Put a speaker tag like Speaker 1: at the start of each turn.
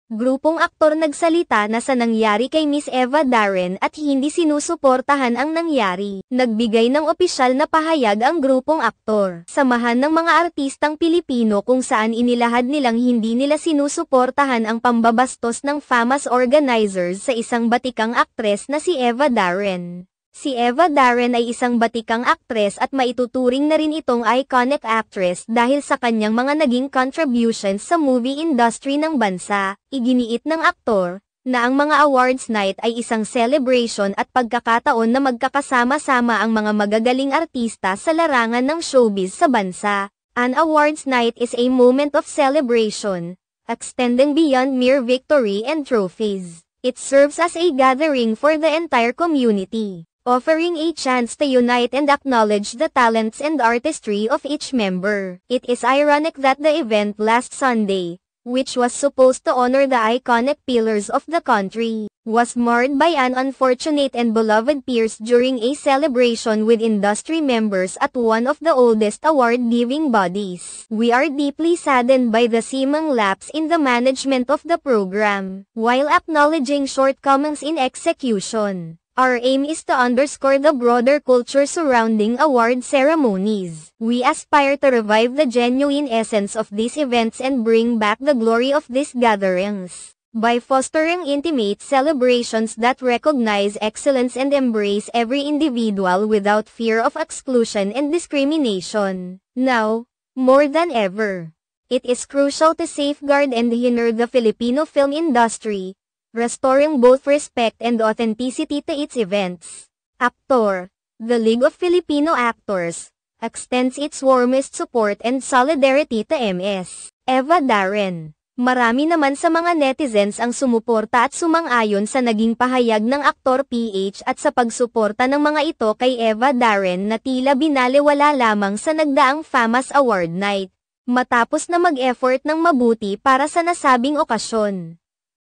Speaker 1: Grupong aktor nagsalita na sa nangyari kay Miss Eva Darren at hindi sinusuportahan ang nangyari. Nagbigay ng opisyal na pahayag ang grupong aktor. Samahan ng mga artistang Pilipino kung saan inilahad nilang hindi nila sinusuportahan ang pambabastos ng FAMAS organizers sa isang batikang aktres na si Eva Darren. Si Eva Darren ay isang batikang aktres at maituturing na rin itong iconic actress dahil sa kanyang mga naging contributions sa movie industry ng bansa. Iginiit ng aktor na ang mga awards night ay isang celebration at pagkakataon na magkakasama-sama ang mga magagaling artista sa larangan ng showbiz sa bansa. An awards night is a moment of celebration, extending beyond mere victory and trophies. It serves as a gathering for the entire community, offering a chance to unite and acknowledge the talents and artistry of each member. It is ironic that the event last Sunday, which was supposed to honor the iconic pillars of the country, was marred by an unfortunate and beloved peers during a celebration with industry members at one of the oldest award-giving bodies. We are deeply saddened by the seeming lapse in the management of the program, while acknowledging shortcomings in execution. Our aim is to underscore the broader culture surrounding award ceremonies. We aspire to revive the genuine essence of these events and bring back the glory of these gatherings, by fostering intimate celebrations that recognize excellence and embrace every individual without fear of exclusion and discrimination. Now, more than ever, it is crucial to safeguard and honor the Filipino film industry, restoring both respect and authenticity to its events. Aktor, the League of Filipino Actors, extends its warmest support and solidarity to Ms. Eva Darren. Marami naman sa mga netizens ang sumuporta at sumang-ayon sa naging pahayag ng Aktor PH at sa pagsuporta ng mga ito kay Eva Darren na tila binalewala lamang sa nagdaang FAMAS Award Night, matapos na mag-effort ng mabuti para sa nasabing okasyon.